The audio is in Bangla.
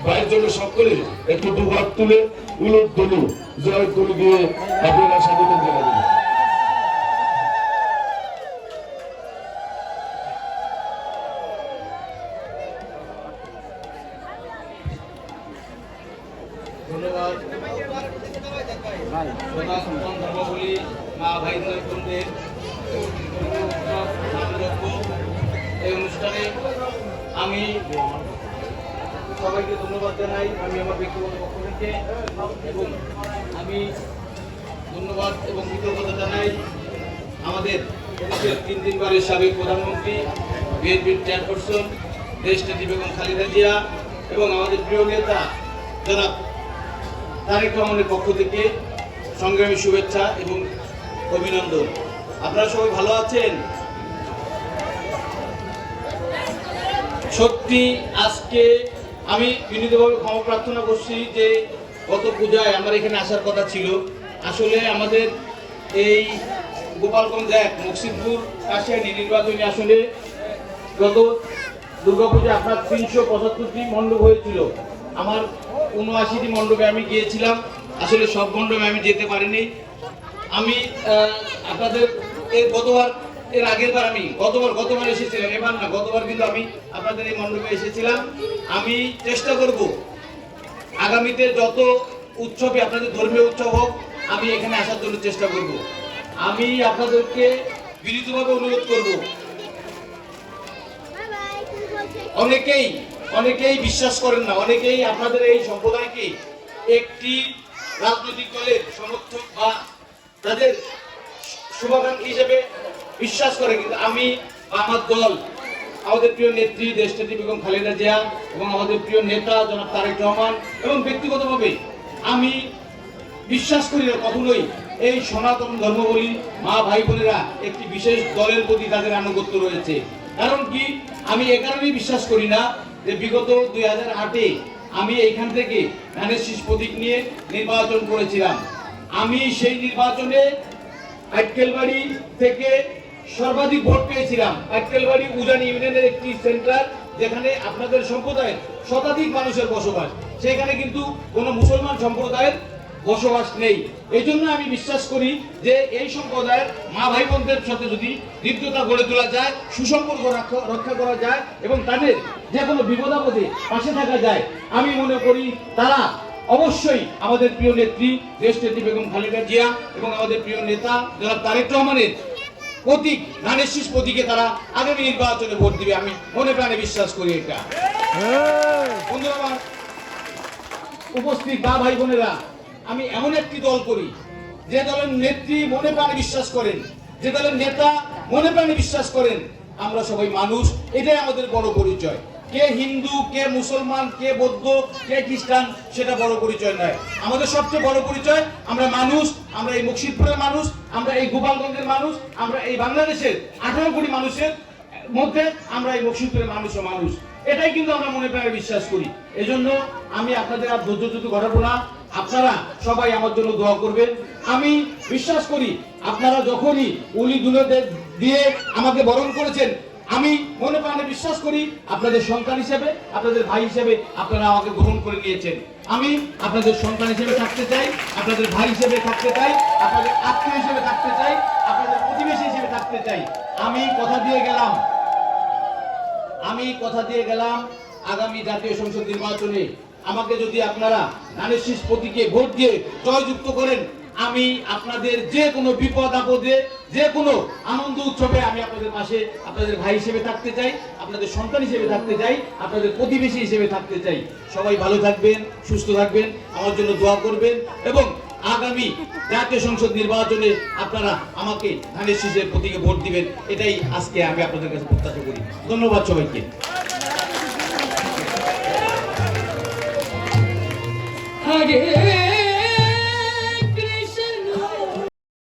ভাইয়ের জন্য সকলে একটু দুহাত তুলে উলট দলু জয় করে দিয়ে আপনারা স্বাগত জানাবেন। ধন্যবাদ ধর্মাবলী মা ভাই বোনদের এই অনুষ্ঠানে আমি সবাইকে ধন্যবাদ জানাই। আমি আমার ব্যক্তিগত পক্ষ থেকে এবং আমি ধন্যবাদ এবং কৃতজ্ঞতা জানাই আমাদের 3 বারের সাবেক প্রধানমন্ত্রী, বিএনপির চেয়ারপারসন দেশনেত্রী বেগম খালেদা জিয়া এবং আমাদের প্রিয় নেতা জনাব তারেক রহমানের পক্ষ থেকে সংগ্রামী শুভেচ্ছা এবং অভিনন্দন। আপনারা সবাই ভালো আছেন? সত্যি আজকে আমি বিনীতভাবে ক্ষমা প্রার্থনা করছি যে গত পূজায় আমার এখানে আসার কথা ছিল। আসলে আমাদের এই গোপালগঞ্জ 1 মকসিদপুর কাশিয়ানী নির্বাচনী আসলে গত দুর্গাপূজা আপনার 375টি মণ্ডপ হয়েছিল। আমার 79টি মণ্ডপে আমি গিয়েছিলাম। আসলে সব মণ্ডপে আমি যেতে পারিনি। আমি আপনাদের এর আগের বার আমি গতবার এসেছিলাম, এবার না, গতবার কিন্তু আমি আপনাদের এই মণ্ডপে এসেছিলাম। আমি চেষ্টা করব আগামীতে যত উৎসবে আপনাদের ধর্মীয় উৎসব হোক আমি এখানে আসার জন্য চেষ্টা করব। আমি আপনাদেরকে বিনীতভাবে অনুরোধ করব, অনেকেই বিশ্বাস করেন না, অনেকেই আপনাদের এই সম্প্রদায়কে একটি রাজনৈতিক দলের সমর্থক বা তাদের শুভাকাঙ্ক্ষী হিসেবে বিশ্বাস করে, কিন্তু আমি আমার দল, আমাদের প্রিয় নেত্রী দেশনেত্রী বেগম খালেদা জিয়া এবং আমাদের প্রিয় নেতা জনাব তারেক রহমান এবং ব্যক্তিগতভাবে আমি বিশ্বাস করি না কখনোই এই সনাতন ধর্মাবলী মা ভাই বোনেরা একটি বিশেষ দলের প্রতি তাদের আনুগত্য রয়েছে। কারণ কি, আমি এ কারণেই বিশ্বাস করি না যে বিগত 2008-এ আমি এইখান থেকে ধানের শীষ প্রতীক নিয়ে নির্বাচন করেছিলাম। আমি সেই নির্বাচনে আটকেলবাড়ি থেকে সর্বাধিক ভোট পেয়েছিলাম। আটকেলবাড়ি উজানি ইউনিয়নের একটি সেন্টার, যেখানে আপনাদের সম্প্রদায়ের শতাধিক মানুষের বসবাস, সেখানে কিন্তু কোনো মুসলমান সম্প্রদায়ের বসবাস নেই। এই জন্য আমি বিশ্বাস করি যে এই সম্প্রদায়ের মা ভাই বোনদের সাথে যদি হৃদ্যতা গড়ে তোলা যায়, সুসম্পর্ক রক্ষা করা যায় এবং তাদের যে কোনো বিপদাপদে পাশে থাকা যায়, আমি মনে করি তারা অবশ্যই আমাদের প্রিয় নেত্রী দেশনেত্রী বেগম খালেদা জিয়া এবং আমাদের প্রিয় নেতা জনাব তারেক রহমানের প্রতীক ধানের শীষ প্রতীকে তারা আগামী নির্বাচনে ভোট দিবে। আমি মনে প্রাণে বিশ্বাস করি এটা। বন্ধুরা আমার, উপস্থিত মা ভাই বোনেরা, আমি এমন একটি দল করি যে দলের নেত্রী মনে প্রাণে বিশ্বাস করেন, যে দলের নেতা মনে প্রাণে বিশ্বাস করেন। আমরা সবাই মানুষ, এটাই আমাদের বড় পরিচয়। কে হিন্দু, কে মুসলমান, কে বৌদ্ধ, কে খ্রিস্টান, সেটা বড় পরিচয় নয়। আমাদের সবচেয়ে বড় পরিচয় আমরা মানুষ, আমরা এই মকসিদপুরের মানুষ, আমরা এই গোপালগঞ্জের মানুষ, আমরা এই বাংলাদেশের 18 কোটি মানুষের মধ্যে আমরা এই মকসিদপুরের মানুষও মানুষ। এটাই কিন্তু আমরা মনে প্রাণে বিশ্বাস করি। এজন্য আমি আপনাদের আর ধৈর্য ঘটাবো না। আপনারা সবাই আমার জন্য দোয়া করবেন। আমি বিশ্বাস করি আপনারা যখনই উলি দুলে দিয়ে আমাকে বরণ করেছেন, আমি মনে প্রাণে বিশ্বাস করি আপনাদের সন্তান হিসেবে, আপনাদের ভাই হিসেবে আপনারা আমাকে গ্রহণ করে নিয়েছেন। আমি আপনাদের সন্তান হিসেবে থাকতে চাই, আপনাদের ভাই হিসেবে থাকতে চাই, আপনাদের আত্মীয় হিসেবে থাকতে চাই, আপনাদের প্রতিবেশী হিসেবে থাকতে চাই। আমি কথা দিয়ে গেলাম আগামী জাতীয় সংসদ নির্বাচনে আমাকে যদি আপনারা ধানের শীষ প্রতীকে ভোট দিয়ে জয়যুক্ত করেন, আমি আপনাদের যে কোনো বিপদ আপদে, যে কোনো আনন্দ উৎসবে আমি আপনাদের পাশে আপনাদের ভাই হিসেবে থাকতে চাই, আপনাদের সন্তান হিসেবে থাকতে চাই, আপনাদের প্রতিবেশী হিসেবে থাকতে চাই। সবাই ভালো থাকবেন, সুস্থ থাকবেন, আমার জন্য দোয়া করবেন এবং আগামী জাতীয় সংসদ নির্বাচনে আপনারা আমাকে ধানের শীষের প্রতীকে ভোট দিবেন। এটাই আজকে আমি আপনাদের কাছে প্রত্যাশা করি। ধন্যবাদ সবাইকে। আগে